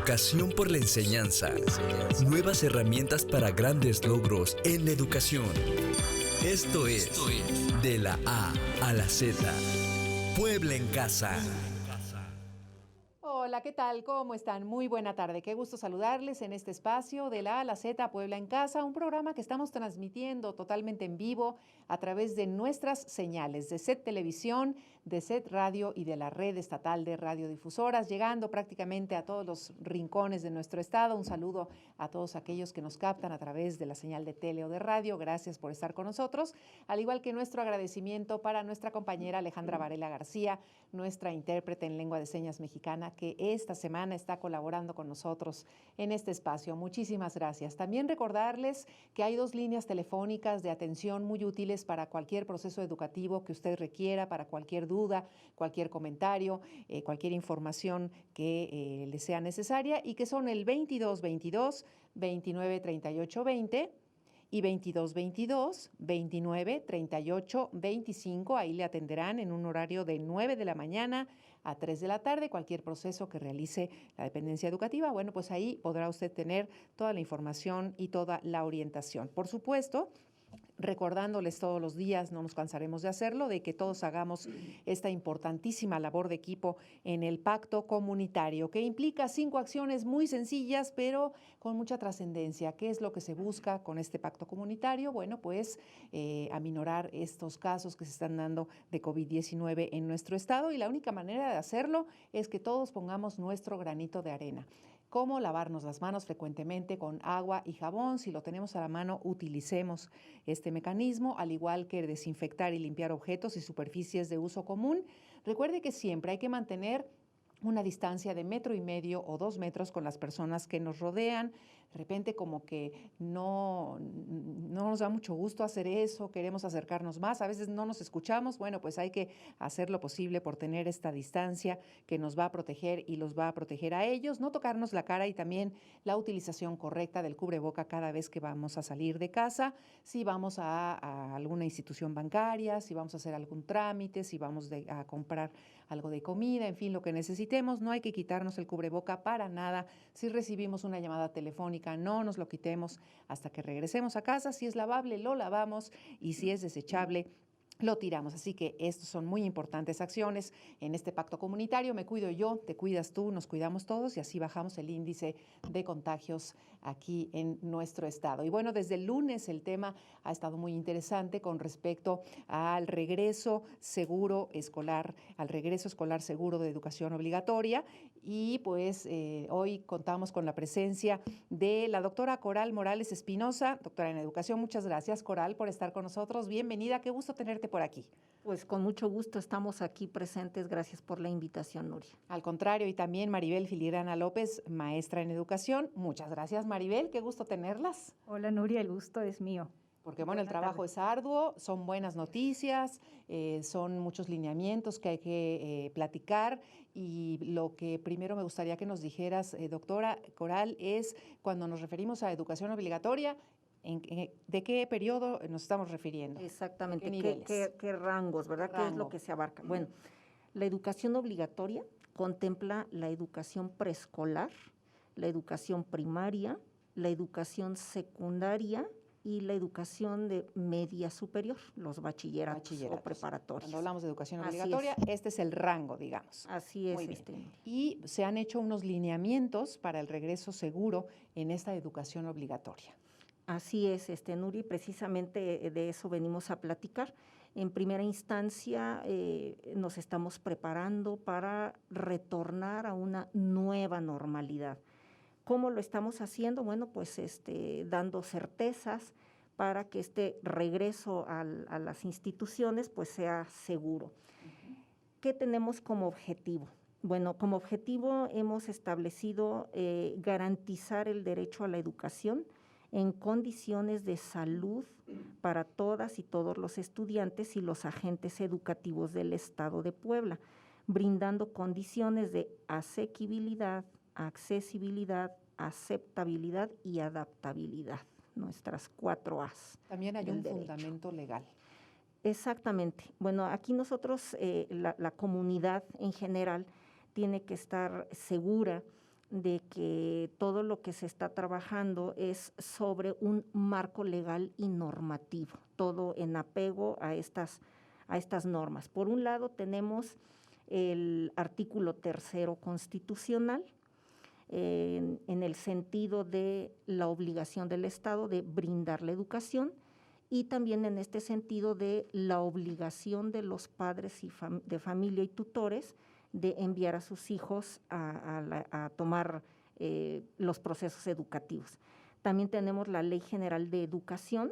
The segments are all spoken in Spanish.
Educación por la enseñanza. Nuevas herramientas para grandes logros en la educación. Esto es De la A a la Z. Puebla en Casa. Hola, ¿qué tal? ¿Cómo están? Muy buena tarde. Qué gusto saludarles en este espacio de la A a la Z, Puebla en Casa, un programa que estamos transmitiendo totalmente en vivo a través de nuestras señales de SET Televisión, de SET Radio y de la Red Estatal de Radiodifusoras, llegando prácticamente a todos los rincones de nuestro estado. Un saludo a todos aquellos que nos captan a través de la señal de tele o de radio. Gracias por estar con nosotros, al igual que nuestro agradecimiento para nuestra compañera Alejandra Varela García, nuestra intérprete en lengua de señas mexicana, que esta semana está colaborando con nosotros en este espacio. Muchísimas gracias. También recordarles que hay 2 líneas telefónicas de atención muy útiles para cualquier proceso educativo que usted requiera, para cualquier duda, cualquier comentario, cualquier información que le sea necesaria, y que son el 2222 29 38 20 y 2222 29 38 25. Ahí le atenderán en un horario de 9 de la mañana a 3 de la tarde. Cualquier proceso que realice la dependencia educativa, bueno, pues ahí podrá usted tener toda la información y toda la orientación. Por supuesto, recordándoles todos los días, no nos cansaremos de hacerlo, de que todos hagamos esta importantísima labor de equipo en el pacto comunitario, que implica 5 acciones muy sencillas, pero con mucha trascendencia. ¿Qué es lo que se busca con este pacto comunitario? Bueno, pues aminorar estos casos que se están dando de COVID-19 en nuestro estado, y la única manera de hacerlo es que todos pongamos nuestro granito de arena. ¿Cómo? Lavarnos las manos frecuentemente con agua y jabón. Si lo tenemos a la mano, utilicemos este mecanismo, al igual que desinfectar y limpiar objetos y superficies de uso común. Recuerde que siempre hay que mantener una distancia de 1,5 metros o 2 metros con las personas que nos rodean. De repente como que no nos da mucho gusto hacer eso, queremos acercarnos más, a veces no nos escuchamos. Bueno, pues hay que hacer lo posible por tener esta distancia que nos va a proteger y los va a proteger a ellos. No tocarnos la cara, y también la utilización correcta del cubreboca cada vez que vamos a salir de casa, si vamos a alguna institución bancaria, si vamos a hacer algún trámite, si vamos a comprar algo de comida, en fin, lo que necesitemos. No hay que quitarnos el cubreboca para nada. Si recibimos una llamada telefónica, no nos lo quitemos hasta que regresemos a casa. Si es lavable, lo lavamos, y si es desechable, lo tiramos. Así que estas son muy importantes acciones en este pacto comunitario. Me cuido yo, te cuidas tú, nos cuidamos todos, y así bajamos el índice de contagios aquí en nuestro estado. Y bueno, desde el lunes el tema ha estado muy interesante con respecto al regreso seguro escolar, al regreso escolar seguro de educación obligatoria. Y pues hoy contamos con la presencia de la doctora Coral Morales Espinosa, doctora en educación. Muchas gracias, Coral, por estar con nosotros. Bienvenida, qué gusto tenerte por aquí. Pues con mucho gusto estamos aquí presentes. Gracias por la invitación, Nuria. Al contrario, y también Maribel Filigrana López, maestra en educación. Muchas gracias, Maribel, qué gusto tenerlas. Hola, Nuria, el gusto es mío. Porque bueno, el trabajo es arduo, son buenas noticias, son muchos lineamientos que hay que platicar, y lo que primero me gustaría que nos dijeras, doctora Coral, es cuando nos referimos a educación obligatoria, ¿de qué periodo nos estamos refiriendo? Exactamente, ¿Qué rangos, verdad? ¿Qué es lo que se abarca? Bueno, la educación obligatoria contempla la educación preescolar, la educación primaria, la educación secundaria y la educación de media superior, los bachilleratos o preparatorios. Cuando hablamos de educación obligatoria, este es el rango, digamos. Así es. Muy bien. Y se han hecho unos lineamientos para el regreso seguro en esta educación obligatoria. Así es, Nuri, precisamente de eso venimos a platicar. En primera instancia, nos estamos preparando para retornar a una nueva normalidad. ¿Cómo lo estamos haciendo? Bueno, pues dando certezas para que este regreso a las instituciones pues sea seguro. ¿Qué tenemos como objetivo? Bueno, como objetivo hemos establecido garantizar el derecho a la educación en condiciones de salud para todas y todos los estudiantes y los agentes educativos del Estado de Puebla, brindando condiciones de asequibilidad, accesibilidad, aceptabilidad y adaptabilidad, nuestras 4 A's. También hay un fundamento legal. Exactamente. Bueno, aquí nosotros, la comunidad en general, tiene que estar segura de que todo lo que se está trabajando es sobre un marco legal y normativo, todo en apego a estas normas. Por un lado tenemos el artículo 3º constitucional, en el sentido de la obligación del Estado de brindar la educación, y también en este sentido de la obligación de los padres de familia y tutores de enviar a sus hijos a tomar los procesos educativos. También tenemos la Ley General de Educación,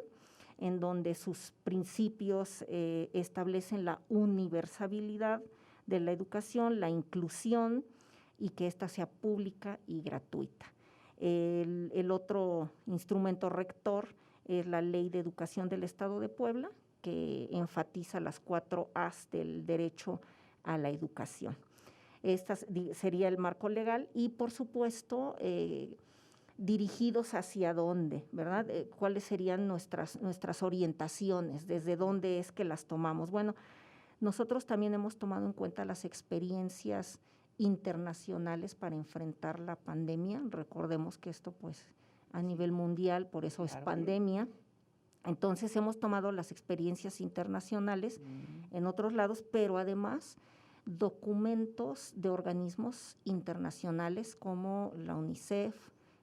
en donde sus principios establecen la universalidad de la educación, la inclusión y que ésta sea pública y gratuita. El otro instrumento rector es la Ley de Educación del Estado de Puebla, que enfatiza las 4 A's del derecho a la educación. Este sería el marco legal y, por supuesto, dirigidos hacia dónde, ¿verdad? ¿Cuáles serían nuestras orientaciones? ¿Desde dónde es que las tomamos? Bueno, nosotros también hemos tomado en cuenta las experiencias internacionales para enfrentar la pandemia. Recordemos que esto, pues, a nivel mundial, por eso es pandemia. Entonces, hemos tomado las experiencias internacionales en otros lados, pero además documentos de organismos internacionales como la UNICEF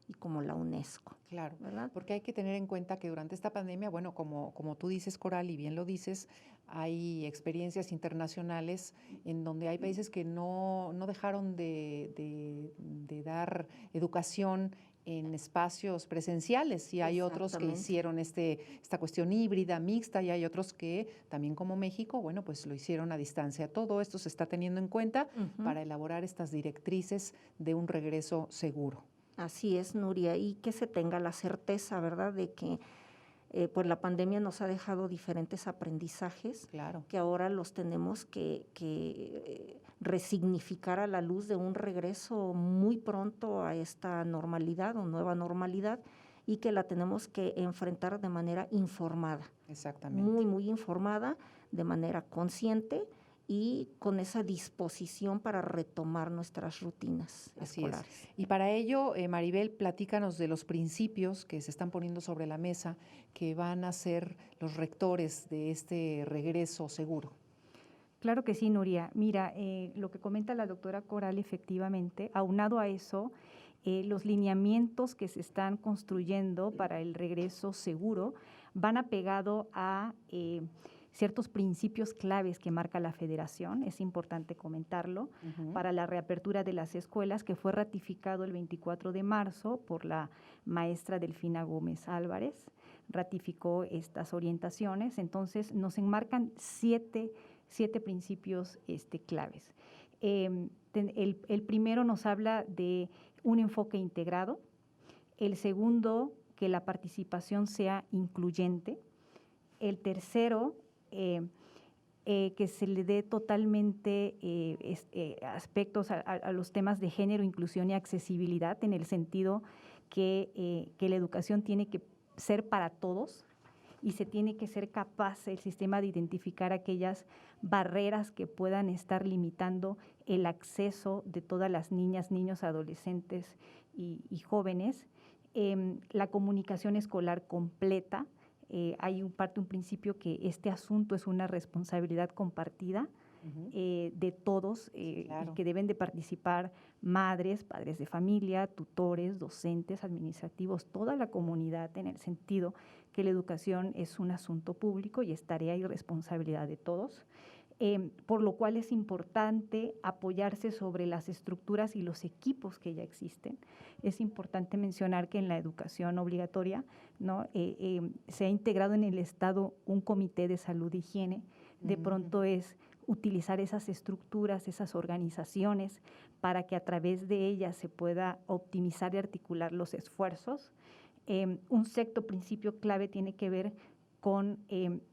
y como la UNESCO. Claro, ¿verdad? porque hay que tener en cuenta que durante esta pandemia, bueno, como tú dices, Coral, y bien lo dices, hay experiencias internacionales en donde hay países que no dejaron de dar educación en espacios presenciales, y hay otros que hicieron esta cuestión híbrida, mixta, y hay otros que también, como México, bueno, pues lo hicieron a distancia. Todo esto se está teniendo en cuenta para elaborar estas directrices de un regreso seguro. Así es, Nuria, y que se tenga la certeza, ¿verdad?, de que pues la pandemia nos ha dejado diferentes aprendizajes, claro, que ahora los tenemos que resignificar a la luz de un regreso muy pronto a esta normalidad o nueva normalidad, y que la tenemos que enfrentar de manera informada. Exactamente. Muy, muy informada, de manera consciente y con esa disposición para retomar nuestras rutinas escolares. Es. Y para ello, Maribel, platícanos de los principios que se están poniendo sobre la mesa, que van a ser los rectores de este regreso seguro. Claro que sí, Nuria. Mira, lo que comenta la doctora Coral, efectivamente, aunado a eso, los lineamientos que se están construyendo para el regreso seguro van apegado a ciertos principios claves que marca la Federación, es importante comentarlo, para la reapertura de las escuelas, que fue ratificado el 24 de marzo por la maestra Delfina Gómez Álvarez, ratificó estas orientaciones. Entonces nos enmarcan siete principios claves. El primero nos habla de un enfoque integrado, el segundo, que la participación sea incluyente, el tercero, que se le dé totalmente aspectos a los temas de género, inclusión y accesibilidad, en el sentido que la educación tiene que ser para todos y se tiene que ser capaz el sistema de identificar aquellas barreras que puedan estar limitando el acceso de todas las niñas, niños, adolescentes y jóvenes. La comunicación escolar completa. Hay un principio que este asunto es una responsabilidad compartida de todos, claro, y que deben de participar madres, padres de familia, tutores, docentes, administrativos, toda la comunidad, en el sentido que la educación es un asunto público y es tarea y responsabilidad de todos. Por lo cual es importante apoyarse sobre las estructuras y los equipos que ya existen. Es importante mencionar que en la educación obligatoria, ¿no?, se ha integrado en el Estado un comité de salud e higiene. De pronto es utilizar esas estructuras, esas organizaciones, para que a través de ellas se pueda optimizar y articular los esfuerzos. Un sexto principio clave tiene que ver con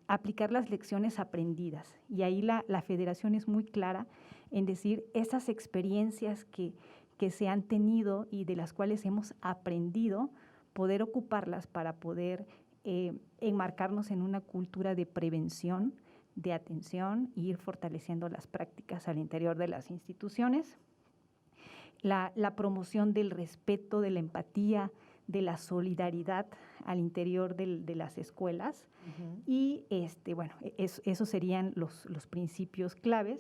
aplicar las lecciones aprendidas. Y ahí la Federación es muy clara en decir esas experiencias que se han tenido y de las cuales hemos aprendido, poder ocuparlas para poder enmarcarnos en una cultura de prevención, de atención e ir fortaleciendo las prácticas al interior de las instituciones. la promoción del respeto, de la empatía, de la solidaridad al interior de las escuelas. Y bueno, esos serían los principios claves,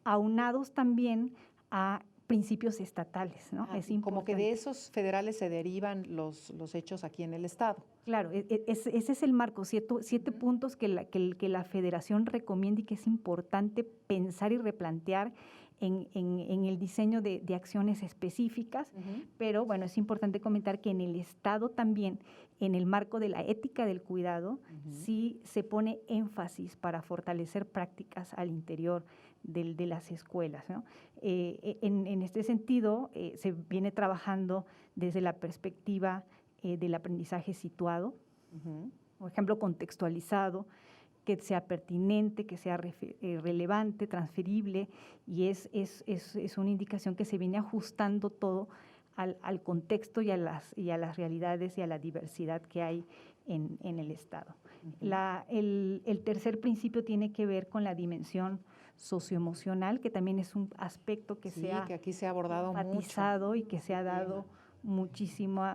aunados también a principios estatales, ¿no? Es como que de esos federales se derivan los hechos aquí en el Estado. Claro, ese es el marco, siete puntos que la Federación recomienda y que es importante pensar y replantear en el diseño de acciones específicas, pero bueno, es importante comentar que en el Estado también, en el marco de la ética del cuidado, sí se pone énfasis para fortalecer prácticas al interior de las escuelas, ¿no? En este sentido, se viene trabajando desde la perspectiva del aprendizaje situado, por ejemplo, contextualizado, que sea pertinente, que sea relevante, transferible, y es una indicación que se viene ajustando todo al contexto y a las realidades y a la diversidad que hay en el Estado. El tercer principio tiene que ver con la dimensión socioemocional, que también es un aspecto que se ha que aquí se ha abordado enfatizado mucho. Y que se ha dado muchísimo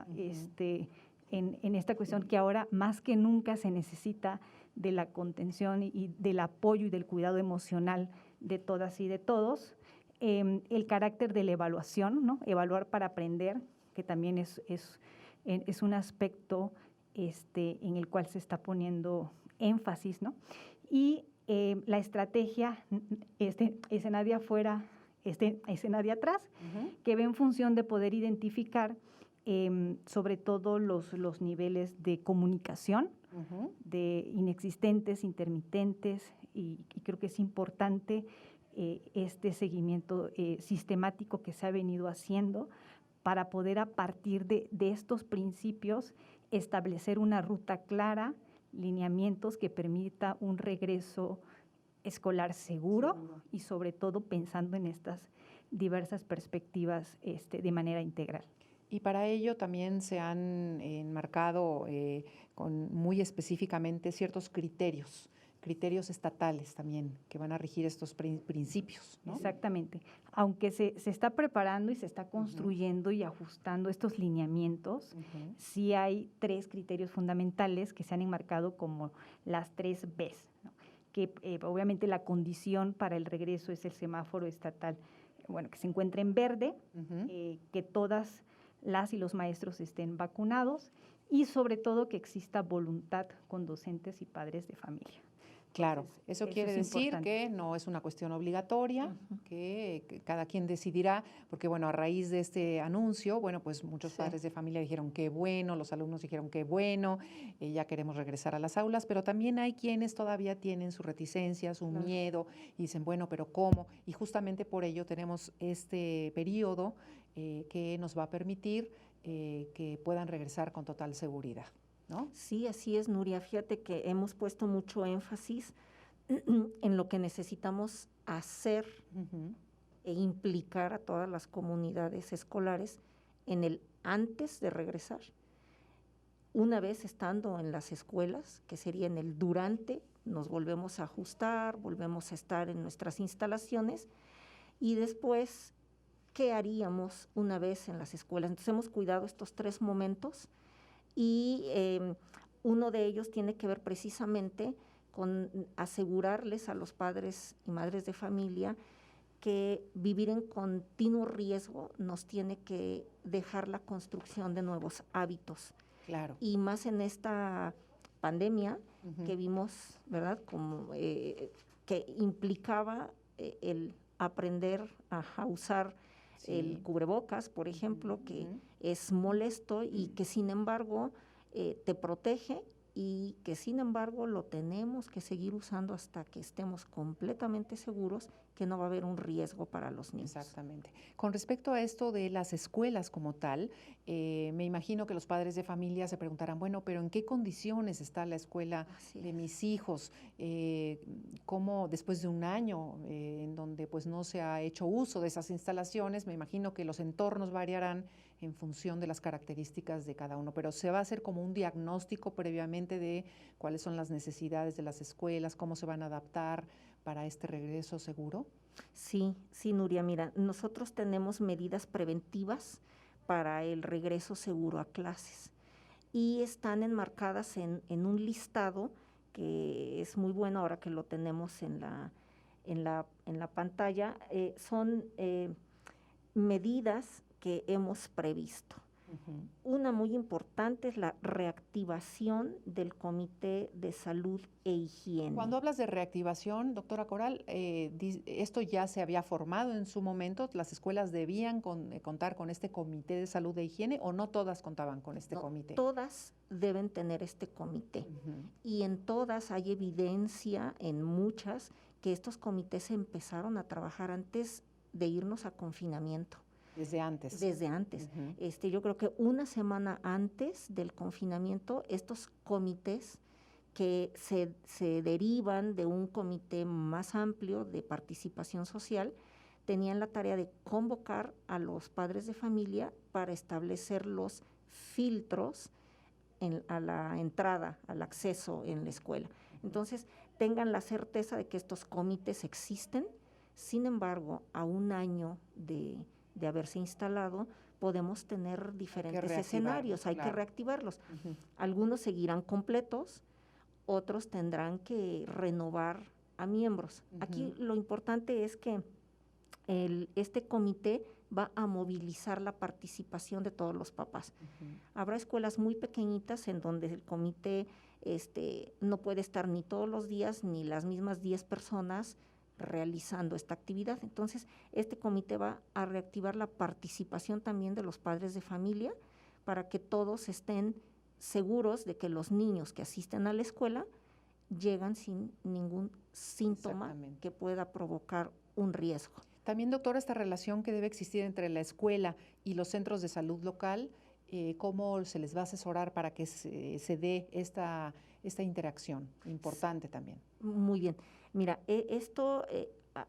en esta cuestión, que ahora más que nunca se necesita de la contención y del apoyo y del cuidado emocional de todas y de todos. El carácter de la evaluación, ¿no? Evaluar para aprender, que también es un aspecto en el cual se está poniendo énfasis, ¿no? Y la estrategia, ese nadie afuera, ese nadie atrás, que ve en función de poder identificar sobre todo los niveles de comunicación, de inexistentes, intermitentes, y creo que es importante este seguimiento sistemático que se ha venido haciendo para poder, a partir de estos principios, establecer una ruta clara, lineamientos que permita un regreso escolar seguro y sobre todo pensando en estas diversas perspectivas de manera integral. Y para ello también se han enmarcado muy específicamente ciertos criterios estatales también, que van a regir estos principios, ¿no? Exactamente. Aunque se está preparando y se está construyendo y ajustando estos lineamientos, sí hay 3 criterios fundamentales que se han enmarcado como las 3 Bs, ¿no? Que obviamente la condición para el regreso es el semáforo estatal, bueno, que se encuentre en verde, que todas las y los maestros estén vacunados y sobre todo que exista voluntad con docentes y padres de familia. Claro, eso quiere decir que no es una cuestión obligatoria, que cada quien decidirá, porque bueno, a raíz de este anuncio, bueno, pues muchos padres de familia dijeron qué bueno, los alumnos dijeron qué bueno, ya queremos regresar a las aulas, pero también hay quienes todavía tienen su reticencia, su miedo, y dicen, bueno, pero ¿cómo? Y justamente por ello tenemos este periodo que nos va a permitir que puedan regresar con total seguridad, ¿no? Sí, así es, Nuria. Fíjate que hemos puesto mucho énfasis en lo que necesitamos hacer e implicar a todas las comunidades escolares en el antes de regresar. Una vez estando en las escuelas, que sería en el durante, nos volvemos a ajustar, volvemos a estar en nuestras instalaciones y después, ¿qué haríamos una vez en las escuelas? Entonces hemos cuidado estos 3 momentos. Y uno de ellos tiene que ver precisamente con asegurarles a los padres y madres de familia que vivir en continuo riesgo nos tiene que dejar la construcción de nuevos hábitos. Claro. Y más en esta pandemia que vimos, ¿verdad? Como que implicaba el aprender a usar el cubrebocas, por ejemplo, que es molesto y que sin embargo te protege y que sin embargo lo tenemos que seguir usando hasta que estemos completamente seguros que no va a haber un riesgo para los niños. Exactamente. Con respecto a esto de las escuelas como tal, me imagino que los padres de familia se preguntarán, bueno, pero ¿en qué condiciones está la escuela de mis hijos? ¿Cómo después de un año en donde pues no se ha hecho uso de esas instalaciones? Me imagino que los entornos variarán en función de las características de cada uno, pero se va a hacer como un diagnóstico previamente de cuáles son las necesidades de las escuelas, cómo se van a adaptar para este regreso seguro. Sí, sí, Nuria, mira, nosotros tenemos medidas preventivas para el regreso seguro a clases y están enmarcadas en un listado que es muy bueno ahora que lo tenemos en la pantalla. Son medidas que hemos previsto. Una muy importante es la reactivación del Comité de Salud e Higiene. Cuando hablas de reactivación, doctora Coral, esto ya se había formado en su momento, ¿las escuelas debían contar con este Comité de Salud e Higiene o no todas contaban con este comité? Todas deben tener este comité y en todas hay evidencia, en muchas, que estos comités empezaron a trabajar antes de irnos a confinamiento. Desde antes. Desde antes. Yo creo que una semana antes del confinamiento, estos comités que se derivan de un comité más amplio de participación social, tenían la tarea de convocar a los padres de familia para establecer los filtros a la entrada, al acceso en la escuela. Entonces, tengan la certeza de que estos comités existen. Sin embargo, a un año de haberse instalado, podemos tener diferentes escenarios, hay que reactivarlos. Algunos seguirán completos, otros tendrán que renovar a miembros. Aquí lo importante es que este comité va a movilizar la participación de todos los papás. Habrá escuelas muy pequeñitas en donde el comité no puede estar ni todos los días ni las mismas 10 personas realizando esta actividad. Entonces, este comité va a reactivar la participación también de los padres de familia para que todos estén seguros de que los niños que asisten a la escuela llegan sin ningún síntoma que pueda provocar un riesgo. También, doctora, esta relación que debe existir entre la escuela y los centros de salud local, ¿cómo se les va a asesorar para que se dé esta interacción? Importante también. Muy bien. Mira, esto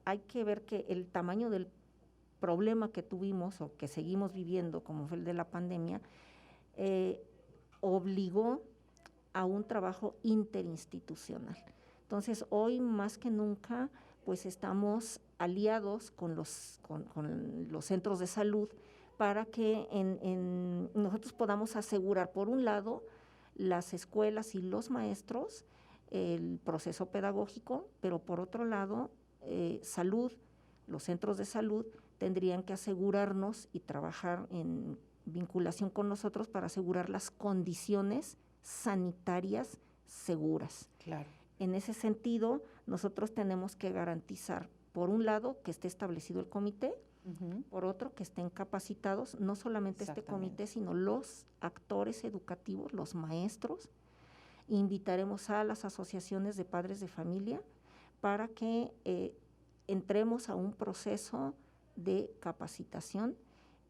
hay que ver que el tamaño del problema que tuvimos o que seguimos viviendo, como fue el de la pandemia, obligó a un trabajo interinstitucional. Entonces, hoy más que nunca, pues estamos aliados con los centros de salud para que nosotros podamos asegurar, por un lado, las escuelas y los maestros, el proceso pedagógico, pero por otro lado, salud, los centros de salud tendrían que asegurarnos y trabajar en vinculación con nosotros para asegurar las condiciones sanitarias seguras. Claro. En ese sentido, nosotros tenemos que garantizar, por un lado, que esté establecido el comité, por otro, que estén capacitados, no solamente este comité, sino los actores educativos, los maestros. Invitaremos a las asociaciones de padres de familia para que entremos a un proceso de capacitación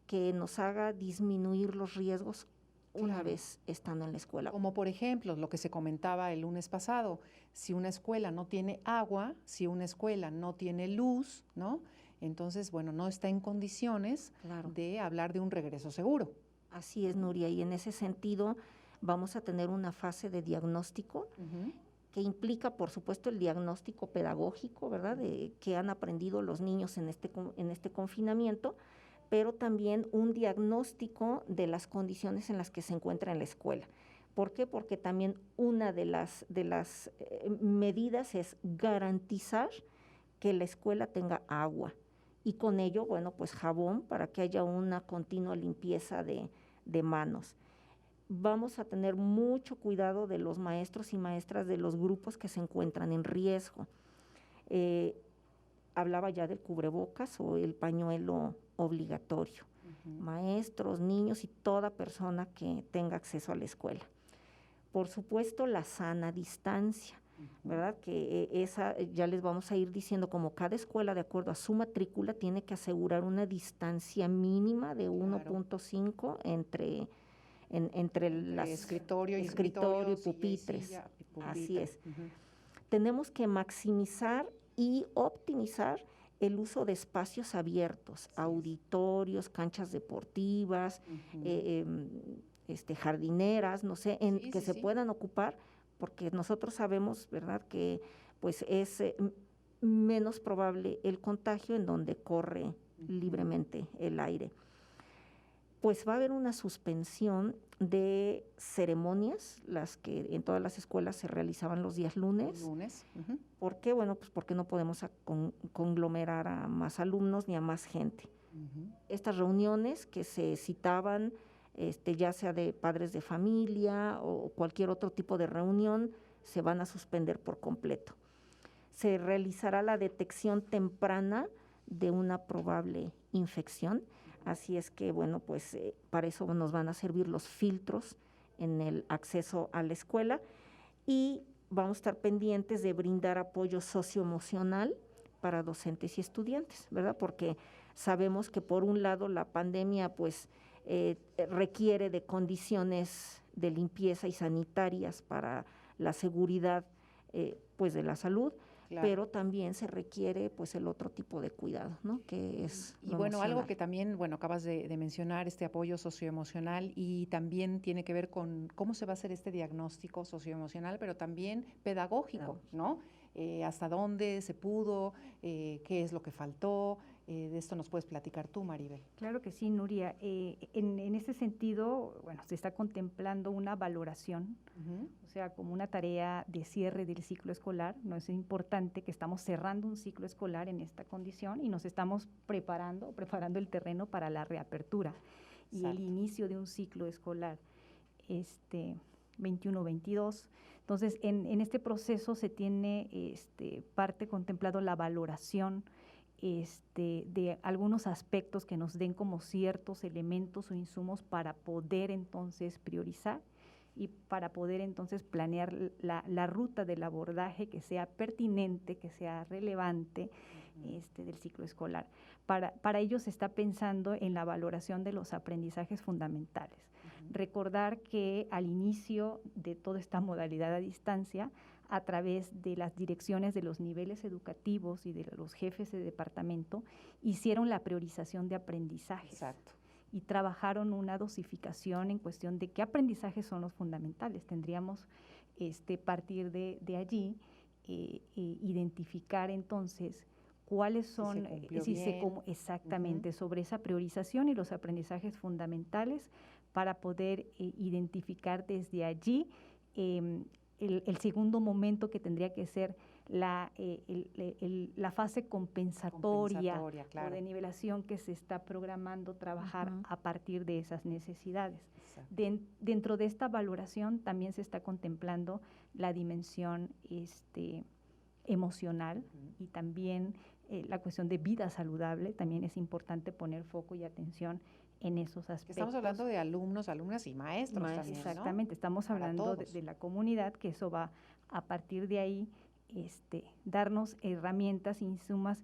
que nos haga disminuir los riesgos una vez estando en la escuela. Como por ejemplo, lo que se comentaba el lunes pasado, si una escuela no tiene agua, si una escuela no tiene luz, ¿no? Entonces, bueno, no está en condiciones de hablar de un regreso seguro. Así es, Nuria, y en ese sentido vamos a tener una fase de diagnóstico que implica, por supuesto, el diagnóstico pedagógico, ¿verdad?, de qué han aprendido los niños en este confinamiento, pero también un diagnóstico de las condiciones en las que se encuentra en la escuela. ¿Por qué? Porque también una de las medidas es garantizar que la escuela tenga agua y con ello, bueno, pues jabón para que haya una continua limpieza de manos. Vamos a tener mucho cuidado de los maestros y maestras de los grupos que se encuentran en riesgo. Hablaba ya del cubrebocas o el pañuelo obligatorio. Maestros, niños y toda persona que tenga acceso a la escuela. Por supuesto, la sana distancia, ¿verdad? Que esa ya les vamos a ir diciendo, como cada escuela, de acuerdo a su matrícula, tiene que asegurar una distancia mínima de 1.5 entre escritorio y pupitres. Así es. Tenemos que maximizar y optimizar el uso de espacios abiertos, auditorios, canchas deportivas, jardineras, no sé, se puedan ocupar, porque nosotros sabemos, ¿verdad?, que pues es menos probable el contagio en donde corre libremente el aire. Pues va a haber una suspensión de ceremonias, las que en todas las escuelas se realizaban los días lunes. ¿Por qué? Bueno, pues porque no podemos conglomerar a más alumnos ni a más gente. Estas reuniones que se citaban, ya sea de padres de familia o cualquier otro tipo de reunión, se van a suspender por completo. Se realizará la detección temprana de una probable infección. Así es que, bueno, pues para eso nos van a servir los filtros en el acceso a la escuela y vamos a estar pendientes de brindar apoyo socioemocional para docentes y estudiantes, ¿verdad? Porque sabemos que por un lado la pandemia pues requiere de condiciones de limpieza y sanitarias para la seguridad pues de la salud, claro, pero también se requiere pues el otro tipo de cuidado, ¿no? Que es y bueno, algo que también, bueno, acabas de mencionar, este apoyo socioemocional, y también tiene que ver con cómo se va a hacer este diagnóstico socioemocional, pero también pedagógico, ¿no? Hasta dónde se pudo, qué es lo que faltó. De esto nos puedes platicar tú, Maribel. Claro que sí, Nuria. En ese sentido, bueno, se está contemplando una valoración, o sea, como una tarea de cierre del ciclo escolar. No es importante que estamos cerrando un ciclo escolar en esta condición y nos estamos preparando el terreno para la reapertura. Exacto. Y el inicio de un ciclo escolar 21-22. Entonces, en este proceso se tiene parte contemplado la valoración de algunos aspectos que nos den como ciertos elementos o insumos para poder entonces priorizar y para poder entonces planear la ruta del abordaje que sea pertinente, que sea relevante del ciclo escolar. Para ello se está pensando en la valoración de los aprendizajes fundamentales. Recordar que al inicio de toda esta modalidad a distancia, a través de las direcciones de los niveles educativos y de los jefes de departamento, hicieron la priorización de aprendizajes. Exacto. Y trabajaron una dosificación en cuestión de qué aprendizajes son los fundamentales. Tendríamos partir de allí, identificar entonces cuáles son, exactamente, sobre esa priorización y los aprendizajes fundamentales para poder identificar desde allí el segundo momento, que tendría que ser la fase compensatoria claro, o de nivelación que se está programando trabajar a partir de esas necesidades. Dentro de esta valoración también se está contemplando la dimensión emocional y también la cuestión de vida saludable. También es importante poner foco y atención en esos aspectos. Estamos hablando de alumnos, alumnas y maestros también, exactamente, ¿no? Estamos hablando de la comunidad, que eso va a partir de ahí darnos herramientas, insumos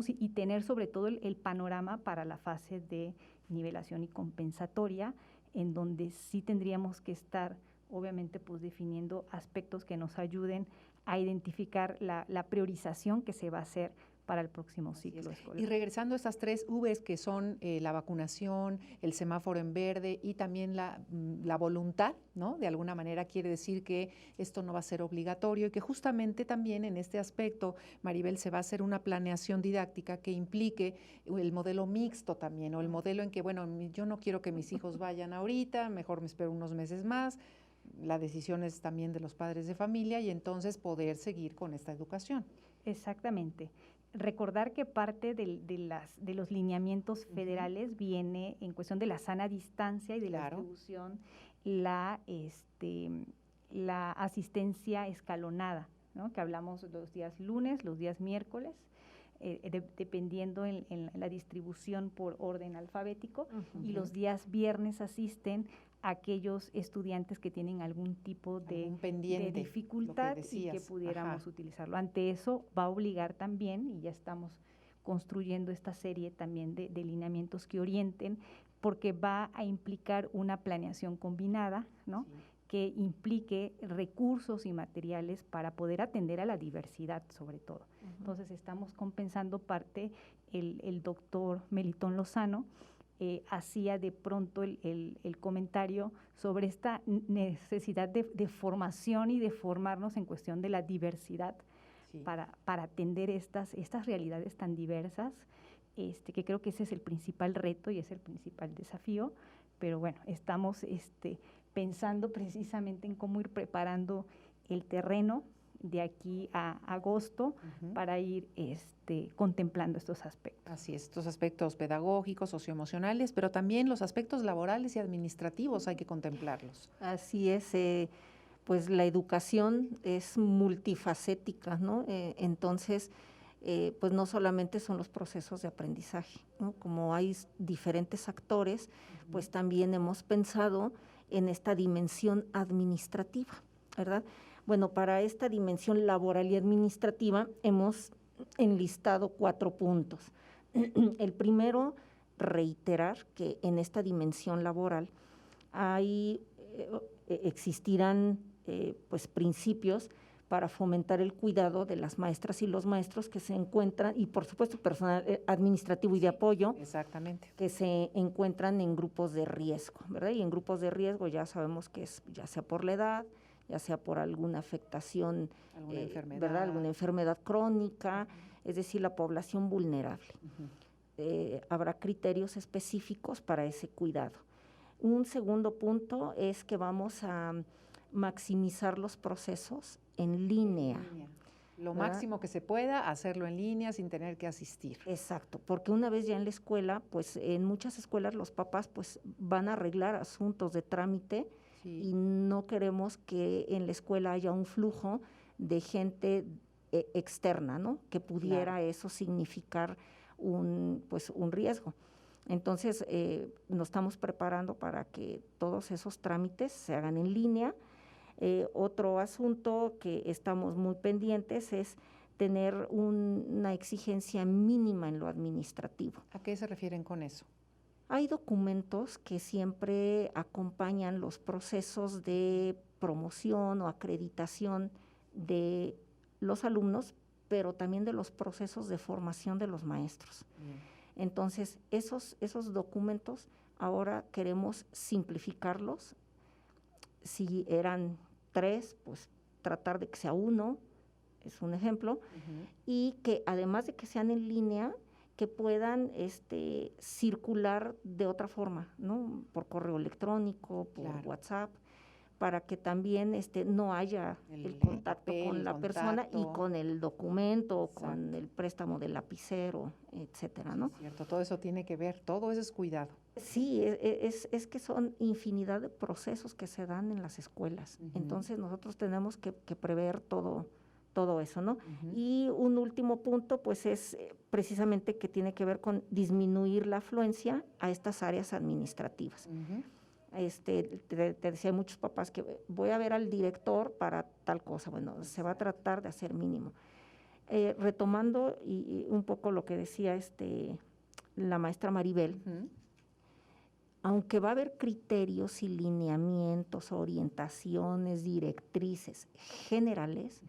y tener sobre todo el panorama para la fase de nivelación y compensatoria, en donde sí tendríamos que estar, obviamente, pues definiendo aspectos que nos ayuden a identificar la priorización que se va a hacer para el próximo ciclo escolar. Y regresando a estas 3 Vs que son la vacunación, el semáforo en verde y también la voluntad, ¿no? De alguna manera quiere decir que esto no va a ser obligatorio y que justamente también en este aspecto, Maribel, se va a hacer una planeación didáctica que implique el modelo mixto también, o el modelo en que, bueno, yo no quiero que mis hijos vayan ahorita, mejor me espero unos meses más. La decisión es también de los padres de familia y entonces poder seguir con esta educación. Exactamente. Recordar que parte de los lineamientos federales viene en cuestión de la sana distancia y de la distribución, la asistencia escalonada, ¿no? Que hablamos los días lunes, los días miércoles, dependiendo en la distribución por orden alfabético, y los días viernes asisten aquellos estudiantes que tienen algún tipo de dificultad y que pudiéramos utilizarlo. Ante eso va a obligar también, y ya estamos construyendo esta serie también de lineamientos que orienten, porque va a implicar una planeación combinada, ¿no? Sí. Que implique recursos y materiales para poder atender a la diversidad, sobre todo. Entonces estamos compensando parte, el doctor Melitón Lozano hacía de pronto el comentario sobre esta necesidad de formación y de formarnos en cuestión de la diversidad, sí, para atender estas realidades tan diversas, que creo que ese es el principal reto y es el principal desafío, pero bueno, estamos pensando precisamente en cómo ir preparando el terreno de aquí a agosto para ir contemplando estos aspectos. Así es, estos aspectos pedagógicos, socioemocionales, pero también los aspectos laborales y administrativos hay que contemplarlos. Así es, pues la educación es multifacética, ¿no? Entonces, pues no solamente son los procesos de aprendizaje, ¿no? Como hay diferentes actores, pues también hemos pensado en esta dimensión administrativa, ¿verdad? Bueno, para esta dimensión laboral y administrativa hemos enlistado 4 puntos. El primero, reiterar que en esta dimensión laboral existirán pues principios para fomentar el cuidado de las maestras y los maestros que se encuentran, y por supuesto personal administrativo y de apoyo, exactamente, que se encuentran en grupos de riesgo, ¿verdad? Y en grupos de riesgo ya sabemos que es ya sea por la edad, ya sea por alguna afectación, alguna enfermedad, ¿verdad? Alguna enfermedad crónica, es decir, la población vulnerable. Habrá criterios específicos para ese cuidado. Un segundo punto es que vamos a maximizar los procesos en línea. Lo máximo que se pueda, hacerlo en línea sin tener que asistir. Exacto, porque una vez ya en la escuela, pues en muchas escuelas los papás pues van a arreglar asuntos de trámite, y no queremos que en la escuela haya un flujo de gente externa, ¿no? Que pudiera eso significar un riesgo. Entonces, nos estamos preparando para que todos esos trámites se hagan en línea. Otro asunto que estamos muy pendientes es tener una exigencia mínima en lo administrativo. ¿A qué se refieren con eso? Hay documentos que siempre acompañan los procesos de promoción o acreditación de los alumnos, pero también de los procesos de formación de los maestros. Bien. Entonces, esos documentos ahora queremos simplificarlos. Si eran 3, pues tratar de que sea 1, es un ejemplo, y que además de que sean en línea, que puedan circular de otra forma, ¿no? Por correo electrónico, por WhatsApp, para que también no haya el contacto con la persona y con el documento, con el préstamo del lapicero, etcétera, ¿no? Cierto, todo eso tiene que ver, todo eso es cuidado. Sí, es que son infinidad de procesos que se dan en las escuelas. Entonces nosotros tenemos que prever todo eso, ¿no? Y un último punto, pues es precisamente que tiene que ver con disminuir la afluencia a estas áreas administrativas. Te decía, muchos papás que voy a ver al director para tal cosa. Bueno, se va a tratar de hacer mínimo. Retomando y un poco lo que decía la maestra Maribel, aunque va a haber criterios y lineamientos, orientaciones, directrices generales,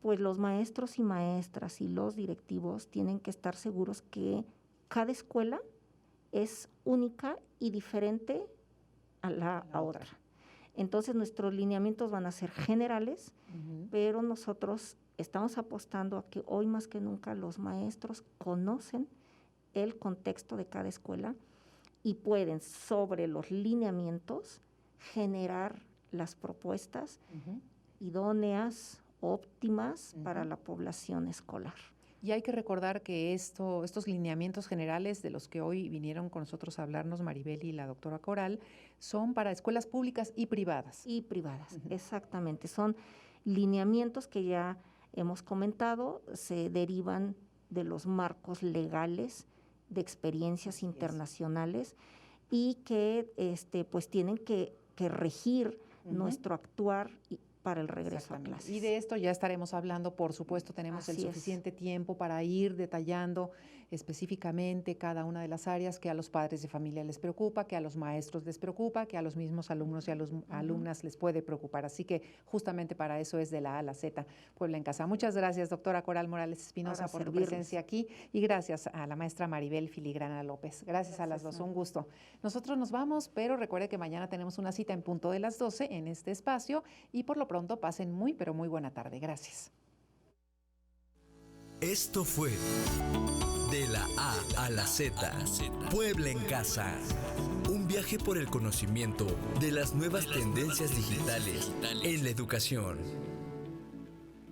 pues los maestros y maestras y los directivos tienen que estar seguros que cada escuela es única y diferente a la otra. Entonces nuestros lineamientos van a ser generales, pero nosotros estamos apostando a que hoy más que nunca los maestros conocen el contexto de cada escuela y pueden sobre los lineamientos generar las propuestas idóneas, óptimas para la población escolar. Y hay que recordar que estos lineamientos generales de los que hoy vinieron con nosotros a hablarnos Maribel y la doctora Coral son para escuelas públicas y privadas. Y privadas, exactamente. Son lineamientos que ya hemos comentado, se derivan de los marcos legales de experiencias internacionales y que pues tienen que regir nuestro actuar para el regreso a clases. Y de esto ya estaremos hablando, por supuesto, tenemos el suficiente tiempo para ir detallando específicamente cada una de las áreas que a los padres de familia les preocupa, que a los maestros les preocupa, que a los mismos alumnos y a los alumnas les puede preocupar. Así que justamente para eso es de la A a la Z, Puebla en Casa. Muchas gracias, doctora Coral Morales Espinosa, por tu presencia aquí y gracias a la maestra Maribel Filigrana López. Gracias a las dos, un gusto. Nosotros nos vamos, pero recuerde que mañana tenemos una cita en punto de las 12 en este espacio y por lo pronto pasen muy, pero muy buena tarde. Gracias. Esto fue De la A a la Z, Puebla en Casa. Un viaje por el conocimiento de las nuevas tendencias digitales en la educación.